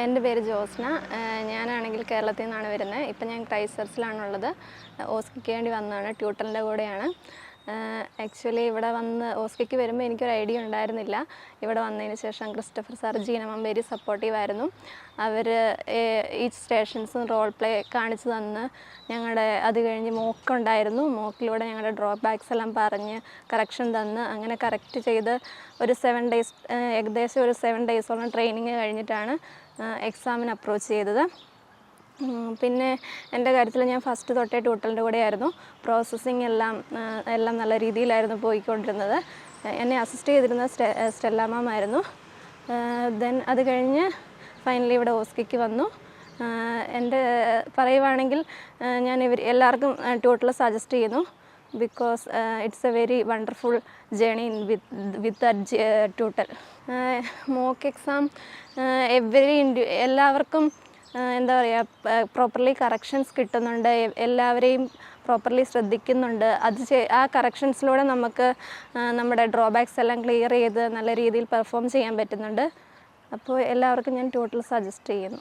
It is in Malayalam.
എൻ്റെ പേര് ജോസ്ന. ഞാനാണെങ്കിൽ കേരളത്തിൽ നിന്നാണ് വരുന്നത്. ഇപ്പം ഞാൻ ക്രൈസ്റ്റ് ഓസ്കിക്ക് വേണ്ടി വന്നതാണ്, ട്യൂട്ടറിൻ്റെ കൂടെയാണ്. ആക്ച്വലി ഇവിടെ വന്ന് ഓസ്കിക്ക് വരുമ്പോൾ എനിക്കൊരു ഐഡിയ ഉണ്ടായിരുന്നില്ല. ഇവിടെ വന്നതിന് ശേഷം ക്രിസ്റ്റഫർ സാർ, ജീനമ്മ വെരി സപ്പോർട്ടീവായിരുന്നു. അവർ ഈ സ്റ്റേഷൻസും റോൾ പ്ലേ കാണിച്ചു തന്ന് അത് കഴിഞ്ഞ് മോക്കുണ്ടായിരുന്നു. മോക്കിലൂടെ ഞങ്ങളുടെ ഡ്രോബാക്സ് എല്ലാം പറഞ്ഞ് കറക്ഷൻ തന്ന് അങ്ങനെ കറക്റ്റ് ചെയ്ത് ഒരു 7 days, ഏകദേശം ഒരു 7 days ട്രെയിനിങ് കഴിഞ്ഞിട്ടാണ് എക്സാമിന് അപ്രോച്ച് ചെയ്തത്. പിന്നെ എൻ്റെ കാര്യത്തിൽ ഞാൻ ഫസ്റ്റ് തൊട്ടേ ട്യൂട്ടറിൻ്റെ കൂടെയായിരുന്നു. പ്രോസസ്സിങ് എല്ലാം നല്ല രീതിയിലായിരുന്നു പോയിക്കൊണ്ടിരുന്നത്. എന്നെ അസിസ്റ്റ് ചെയ്തിരുന്ന സ്റ്റെല്ല മാം ആയിരുന്നു. ദെൻ അത് കഴിഞ്ഞ് ഫൈനലി ഇവിടെ ഓസ്കിക്ക് വന്നു. എൻ്റെ പറയുവാണെങ്കിൽ ഞാൻ എല്ലാവർക്കും ട്യൂട്ടർ സജസ്റ്റ് ചെയ്യുന്നു. Because it's A very wonderful journey with that tutor. Mock exam എല്ലാവർക്കും എന്താ പറയുക, പ്രോപ്പർലി കറക്ഷൻസ് കിട്ടുന്നുണ്ട്, എല്ലാവരെയും പ്രോപ്പർലി ശ്രദ്ധിക്കുന്നുണ്ട്. ആ കറക്ഷൻസിലൂടെ നമുക്ക് നമ്മുടെ ഡ്രോബാക്സ് എല്ലാം ക്ലിയർ ചെയ്ത് നല്ല രീതിയിൽ പെർഫോം ചെയ്യാൻ പറ്റുന്നുണ്ട്. അപ്പോൾ എല്ലാവർക്കും ഞാൻ ട്യൂട്ടർ സജസ്റ്റ് ചെയ്യുന്നു.